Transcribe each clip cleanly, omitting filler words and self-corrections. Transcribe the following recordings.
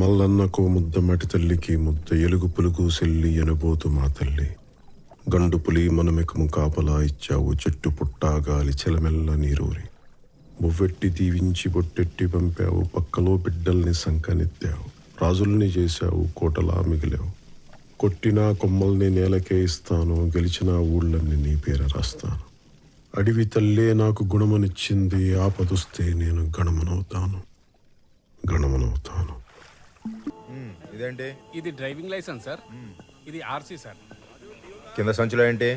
మల్లన్నకో ముద్ద మటి తల్లికి ముద్ద ఎలుగు పులుగు సెల్లి ఎనబోతు మా తల్లి గండు పులి మనమెకము కాపలా ఇచ్చావు చెట్టు పుట్టా గాలి చెలమెల్ల నీరూరి బొవ్వెట్టి దీవించి బొట్టెట్టి పంపావు పక్కలో బిడ్డల్ని సంకనెత్తావు రాజుల్ని చేశావు కోటలా మిగిలావు కొట్టినా కొమ్మల్ని నేలకే ఇస్తాను గెలిచిన ఊళ్ళన్ని నీ పేర రాస్తాను అడివి తల్లే నాకు గుణమనిచ్చింది ఆపదొస్తే నేను గణమనవుతాను. ఇదేంటి? ఇది డ్రైవింగ్ లైసెన్స్ సార్. ఇది ఆర్సీ సార్. కింద సంచులో ఏంటి?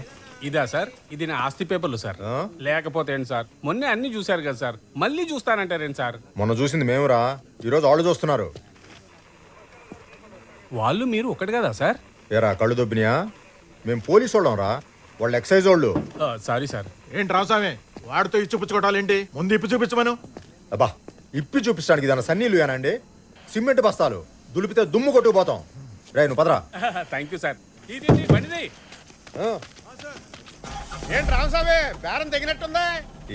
ఇదా సార్? ఇది నా ఆస్తి పేపర్లు సార్. లేకపోతే ఏంటి సార్, మొన్నే అన్ని చూశారు కదా సార్, మళ్ళీ చూస్తానంటారేంటి సార్? మొన్న చూసింది మేమురా, ఈరోజు వాళ్ళు చూస్తున్నారు. వాళ్ళు మీరు ఒకటి కదా సార్? ఏరా కళ్ళు దొబ్బినియా? మేము పోలీసు వాళ్ళం రా, వాళ్ళు ఎక్సైజ్ వాళ్ళు. Sorry sir. ఏంటి రామస్వామి వాడితో ఇచ్చుపుచ్చుకోవటాలేంటి? ముందు ఇప్పు చూపించమను. అబ్బా ఇప్పి చూపించడానికి దాని సన్నీళ్ళు ఏనండి, సిమెంట్ బస్తాలు దులిపితే దుమ్ము కొట్టుకుపోతాం. రే నువ్వు పదరా. Thank you sir. బండిది ఏంటి రామస్వామి బేరం తగినట్టుందా?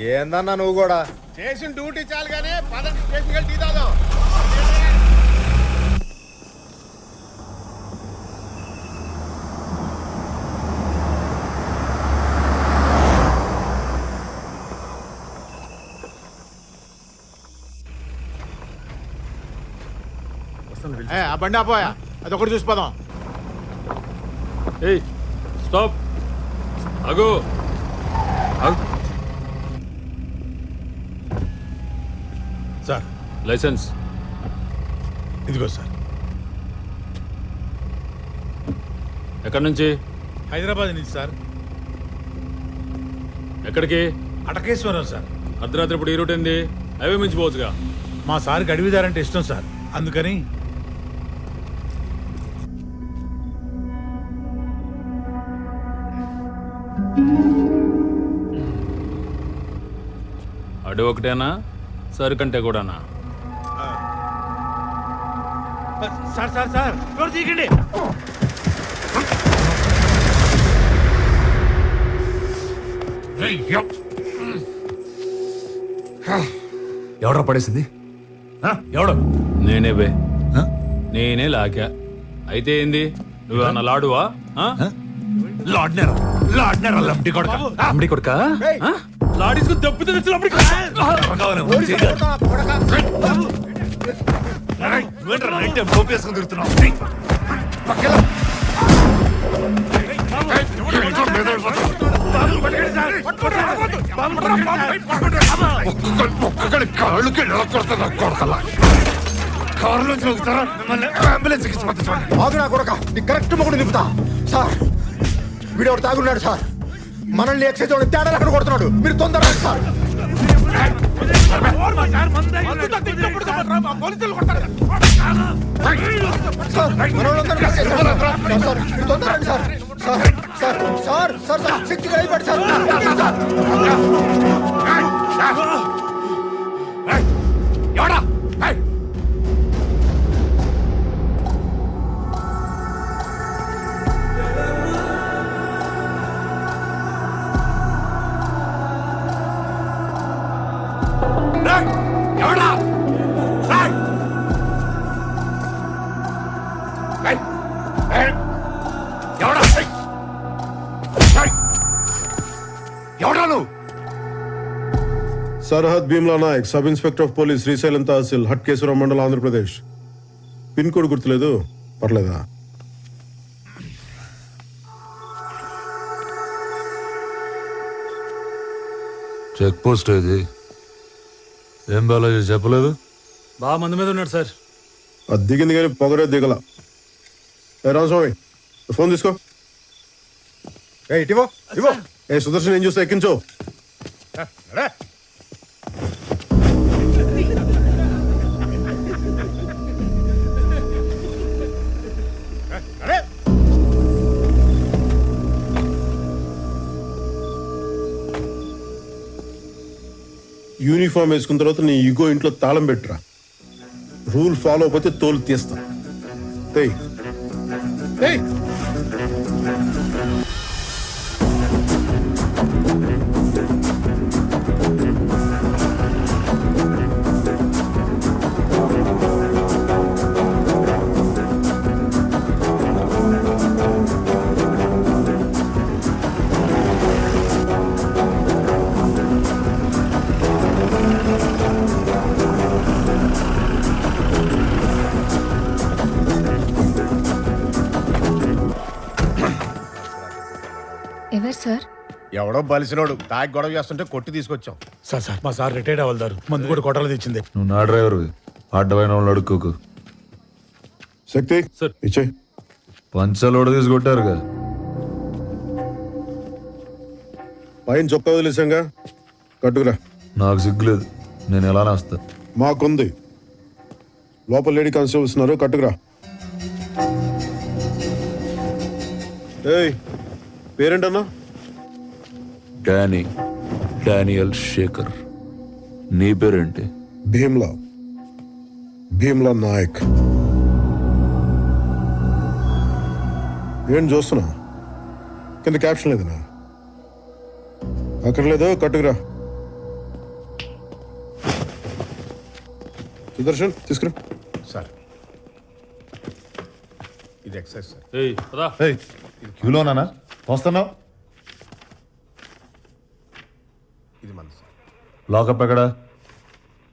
ఏందన్నా నువ్వు కూడా చేసిన డ్యూటీ చాలు కానీ పదండి స్టేషన్కి వెళ్ళి టీ తాగుదాం. ఆ బండి ఆపోయా, అది ఒకటి చూసిపోదాం. ఏయ్ స్టాప్, ఆగు. సార్ లైసెన్స్ ఇదిగో సార్. ఎక్కడి నుంచి? హైదరాబాద్ నుంచి సార్. ఎక్కడికి? అటకేశ్వరం సార్. అర్ధరాత్రి ఇప్పుడు ఈ రూట్ ఏంది? హైవే మించిపోవచ్చుగా. మా సార్కి అడవిదారంటే ఇష్టం సార్, అందుకని. అడవి ఒకటేనా, సరుకంటే కూడానా? సార్ సార్ సార్ ఎవరు తీయకండి. ఎవడో పడేసింది? ఎవడో? నేనే బే, నేనే లాగా. అయితే ఏంది, నువ్వేమన్నా లాడువా? లాడ్నేరా లంబడి కొడక. లంబడి కొడక లాడీసుకు దెబ్బ కరెక్ట్ మొగుడు నింపుతా సార్. వీడు ఎవరు తాగున్నాడు సార్, మనల్ని ఎక్సైజ్ వాడు తేడా అక్కడ కొడుతున్నాడు. మీరు తొందరగా సార్. सरहद Bheemla Nayak sub inspector of police Srisailam tehsil Hatakeswaram mandal Andhra Pradesh pin code गुर्तुलेदु पर्लेदा చెక్ పోస్ట్ ఇది ఏం బాలాజీ చెప్పలేదు? బాగా మంది మీద ఉన్నాడు సార్. అది దిగింది కానీ పొగరే దిగల. రామస్వామి ఫోన్ తీసుకో. ఇటివో ఇవో. ఏ సుదర్శన్ ఏం చూస్తే ఎక్కించో. యూనిఫామ్ వేసుకున్న తర్వాత నీ ఈగో ఇంట్లో తాళం పెట్టురా. రూల్ ఫాలో అయిపోతే తోలు తీస్తా. ఎవరు సార్? ఎవడో బలిసినోడు తాగి గొడవ చేస్తుంటే కొట్టి తీసుకొచ్చాం. సార్ మా సార్ రిటైర్డ్ అవ్వదారు మందు కూడా కొట్టాలి తెచ్చింది. నువ్వు నా డ్రైవర్ అడ్డమైన వాళ్ళు అడుక్కోకు. శక్తి సార్. ఇచ్చే పంచలోడ తీసుకొట్టారుగా. పైన చొక్కా వదిలేసాంగా, కట్టుకురా. నాకు సిగ్గులేదు, నేను ఎలా వస్తా. మాకుంది. లోపల లేడీ కానిస్టేబుల్స్ ఉన్నారు, కట్టుకురా. ఏయ్, పేరేంటన్నా? డానియల్ శేఖర్. నీ పేరేంటి? భీమ్లా నాయక్. ఏం చూస్తున్నా? కింద క్యాప్షన్ లేదనా? అక్కడ లేదు, కట్టుకురా. సుదర్శన్ తీసుకురా. సార్ ఇది ఎక్సైజ్ సార్. ఏయ్ పదా. క్యూలోనా వస్తున్నావు? ఇది మన సార్. లాకప్ ఎక్కడా?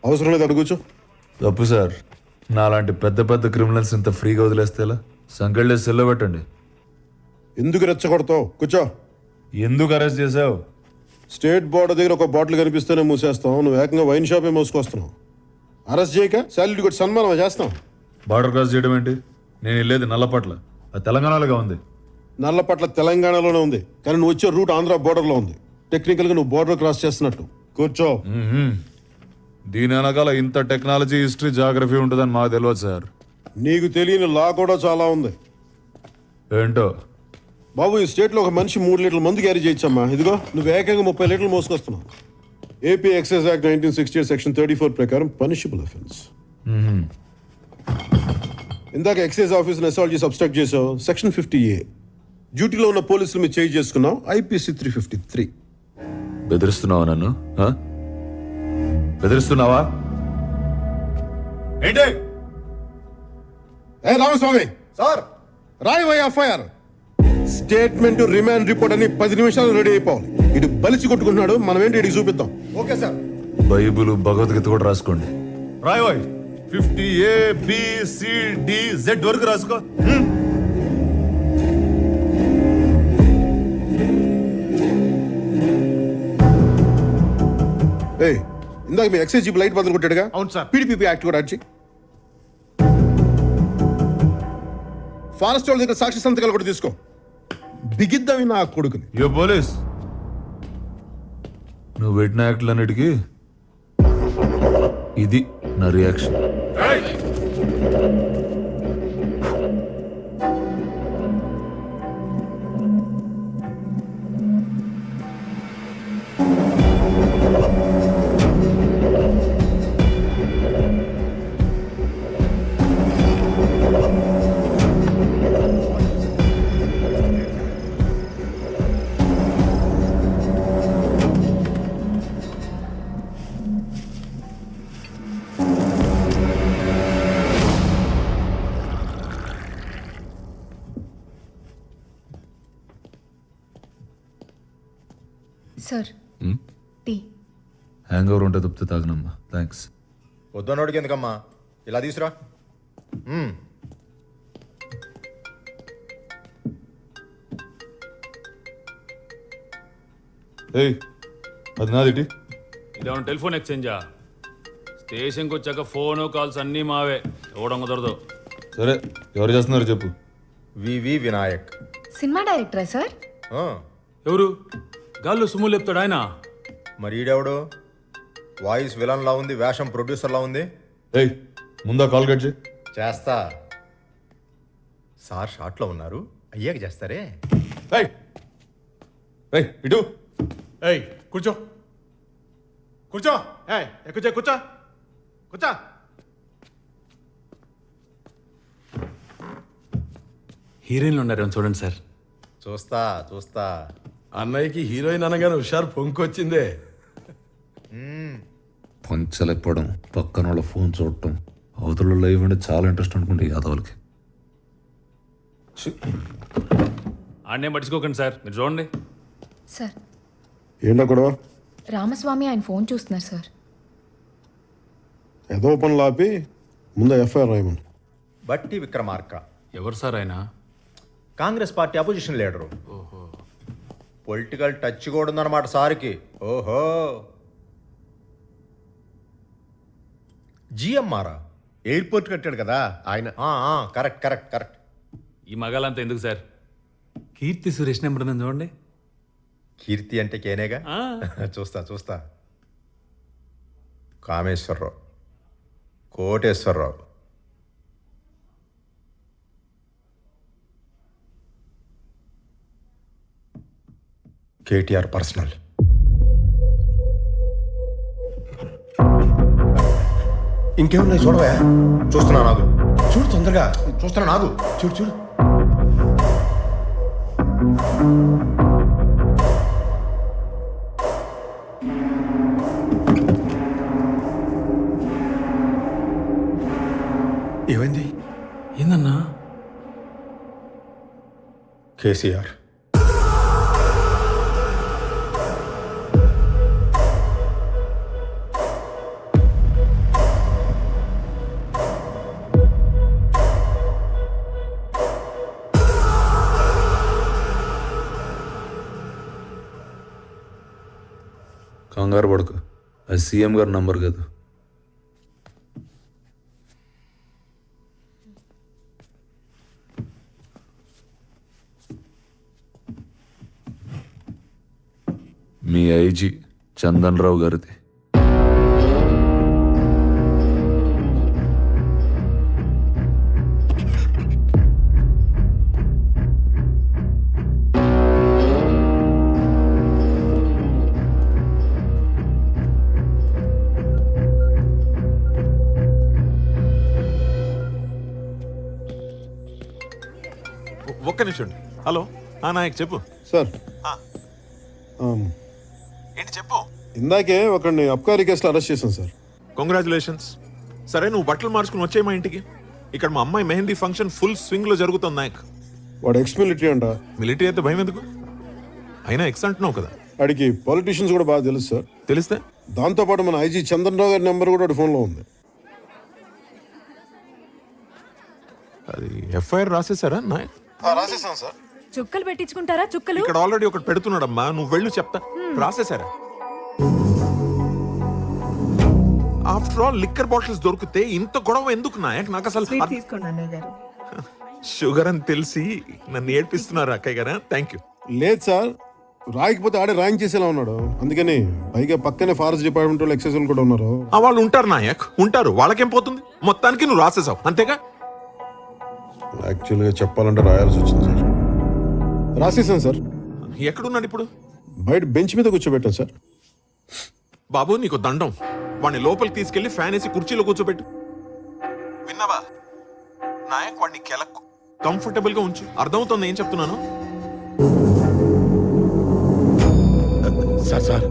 అవసరం లేదు, అడుగు కూర్చో. తప్పు సార్, నాలాంటి పెద్ద పెద్ద క్రిమినల్స్ ఇంత ఫ్రీగా వదిలేస్తేలా? సంకెళ్ళే సెల్లో పెట్టండి. ఎందుకు రెచ్చగొడతావు? కూర్చో. ఎందుకు అరెస్ట్ చేసావు? స్టేట్ బోర్డర్ దగ్గర ఒక బాటిల్ కనిపిస్తేనే మూసేస్తాం, నువ్వు ఏకంగా వైన్ షాపే మోసుకొస్తున్నావు. అరెస్ట్ చేయక శాలరీ కొట్టి సన్మానం చేస్తాం. బార్డర్ క్రాస్ చేయడం ఏంటి? నేను వెళ్ళేది నల్లపట్ల, అది తెలంగాణలోగా ఉంది. నల్లపట్ల తెలంగాణలోనే ఉంది, కానీ నువ్వు వచ్చే రూట్ ఆంధ్ర బోర్డర్లో ఉంది. టెక్నికల్గా నువ్వు బోర్డర్ క్రాస్ చేస్తున్నట్టు. కూర్చో. దీని వెనకాల ఇంత టెక్నాలజీ, హిస్టరీ, జాగ్రఫీ ఉంటుందని మాకు తెలియదు సార్. నీకు తెలియని లా కూడా చాలా ఉంది. ఏంటో? బాబు, ఈ స్టేట్లో ఒక మనిషి 3 లీటర్ల మందు క్యారీ చేయొచ్చమ్మా. ఇదిగో నువ్వు ఏకంగా 30 లీటర్లు మోసుకొస్తున్నావు. ఏపీ ఎక్సైజ్ యాక్ట్ 1968 సెక్షన్ 34 ప్రకారం పనిషబుల్ అఫెన్స్. ఇందాక ఎక్సైజ్ ఆఫీసర్ అసాల్ట్ చేసి అబ్స్ట్రాక్ట్ చేసావు, సెక్షన్ 50A. డ్యూటీలో ఉన్న పోలీసులు మీరు చేంజ్ చేసుకున్నావు, IPC 353. బెదిరిస్తున్నావా నన్ను? బెదిరిస్తున్నావా ఏంటి? ఏ రామస్వామి సార్ రాయవయ్య ఎఫ్ఐఆర్. స్టేట్మెంట్, రిమాండ్ రిపోర్ట్ అని 10 నిమిషాలు రెడీ అయిపోవాలి. ఇటు బలిసి కొట్టుకుంటున్నాడు, మనం ఏంటి ఇటు చూపిద్దాం. Okay sir. బైబుల్, భగవద్గీత కూడా రాసుకోండి. రాయ్ 50ABCDZ వరకు రాసుకో. ఏయ్, ఇందాక మీ ఎక్సైజ్ జీప్ లైట్ బదులు కొట్టాడుగా? అవును సార్. PDPP యాక్ట్ కూడా అడిచి ఫారెస్ట్ వాళ్ళ దగ్గర సాక్షి సంతకాలు కూడా తీసుకో. బిగిద్దామి నా కొడుకుని. యో పోలీస్, నువ్వు పెట్టిన యాక్ట్లన్నిటికీ ఇది నా reaction. Sir, tea. Hangover ఉంటే తప్పితే తాగనమ్మా. థ్యాంక్స్. వద్దన్నోడికి ఎందుకమ్మా, ఇలా తీసురా. ఏయ్, అది నాదిటి. ఇదేమన్నా టెలిఫోన్ ఎక్స్చేంజా? స్టేషన్కి వచ్చాక ఫోను కాల్స్ అన్నీ మావే, ఇవ్వడం కుదరదు. సరే, ఎవరు చేస్తున్నారు చెప్పు. వివి వినాయక్. సినిమా డైరెక్టరా సార్? ఎవరు? గాల్లో సుమ్ము లేపుతాడు ఆయన. మరి ఈడెవడు? వాయిస్ విలన్ లా ఉంది, వేషం ప్రొడ్యూసర్ లా ఉంది. ఏయ్, ముందా కాల్ కట్ చేయి. చేస్తా సార్. షార్ట్లో ఉన్నారు, అయ్యాక చేస్తారే. ఏయ్ ఏయ్, ఇటు. ఏయ్ కూర్చో కూర్చో. ఏయ్ కూర్చో కూర్చో కూర్చో. హీరోయిన్లు ఉన్నారు చూడండి సార్. చూస్తా చూస్తా. అన్నయ్యకి హీరోయిన్ అనగానే హుషారు పొంకొచ్చిందే. పంచలేపడం, పక్కన వాళ్ళ ఫోన్ చూడటం, అవతల లైవ్ అంటే చాలా ఇంట్రెస్ట్ అనుకుంటే యాదవులకి. ఆడనే పట్టించుకోకండి సార్, మీరు చూడండి. సార్, ఏంటో గొడవ? రామస్వామి ఆయన ఫోన్ చూస్తున్నారు సార్. ఏదో పనులు ఆపి ముందు ఎఫ్ఐఆర్ రాయమని. బట్టి విక్రమార్క ఎవరు సార్ ఆయన? Congress party opposition leader. Political touch కూడా ఉందన్నమాట సార్కి. ఓహో, జిఎంఆరా ఎయిర్పోర్ట్ కట్టాడు కదా ఆయన. Correct correct correct. ఈ మగాలంతా ఎందుకు సార్? కీర్తి సురేష్ నెంబర్ ఉంది చూడండి. కీర్తి అంటే కేనేగా. చూస్తా చూస్తా. కామేశ్వరరావు, కోటేశ్వరరావు, కేటీఆర్ పర్సనల్. ఇంకేమున్నాయి చూడవా? చూస్తున్నా నాగు. చూడు తొందరగా, చూస్తున్నా నాగు. చూడు చూడు. ఏమైంది? ఏందన్నా? కేసీఆర్. కంగారు పడుకు, అది సీఎం గారి నంబర్ కాదు. మీ ఐజీ చందన్ రావు గారిది. ఒక్క నిమిషం. హలో నాయక్ చెప్పు సార్ ఏంటి చెప్పు. ఇందాకే ఒకరిని అబ్కారీ కేసులో అరెస్ట్ చేశాను సార్. కంగ్రాచులేషన్స్. సరే నువ్వు బట్టలు మార్చుకుని వచ్చే మా ఇంటికి. ఇక్కడ మా అమ్మాయి మెహందీ ఫంక్షన్ ఫుల్ స్వింగ్ లో జరుగుతుంది నాయక్. వాడు ఎక్స్ మిలిటరీ అంట. మిలిటరీ అయితే భయం ఎందుకు? అయినా ఎక్స్ అంటున్నావు కదా. వాడికి పాలిటీషియన్స్ కూడా బాగా తెలుసు సార్. తెలిస్తే దాంతోపాటు మన ఐజీ చందన్ రావు గారి నెంబర్ కూడా వాడి ఫోన్లో ఉంది. అది ఎఫ్ఐఆర్ రాసేసారా నాయక్? రాసేసాను సార్. చుక్కలు పెట్టించుకుంటారా? చుక్కలు ఇక్కడ ఆల్రెడీ ఒకటి పెడుతున్నాడమ్మా, నువ్వు వెళ్ళు చెప్తా. రాసేసారా? ఆఫ్టర్ ఆల్ లిక్కర్ బాటిల్స్ దొరికితే ఇంత గొడవ ఎందుకు నాయక్? నాకు అసలు షుగర్ అని తెలిసి నన్ను ఏడ్పిస్తున్నారు అక్కయ్య గారా. Thank you. లేదు సార్, రాయకపోతే ఆడే రాయించేసేలా ఉన్నాడు. అందుకని పైగా పక్కనే ఫారెస్ట్ డిపార్ట్మెంట్ వాళ్ళు ఎక్సైజ్ కూడా ఉన్నారు. వాళ్ళు ఉంటారు నాయక్, ఉంటారు. వాళ్ళకేం పోతుంది? మొత్తానికి నువ్వు రాసేసావు అంతేగా? యాక్చువల్గా చెప్పాలంటే రాయాల్సి వచ్చింది సార్. రాసేసాను సార్. ఎక్కడున్నాడు ఇప్పుడు? బయట బెంచ్ మీద కూర్చోబెట్టాను సార్. బాబు నీకు దండం, వాడిని లోపలికి తీసుకెళ్లి ఫ్యాన్ వేసి కుర్చీలో కూర్చోబెట్టు. విన్నావా నాయక్? వాడిని కెలకు కంఫర్టబుల్ గా ఉంచు. అర్థమవుతుంది ఏం చెప్తున్నాను? Sir sir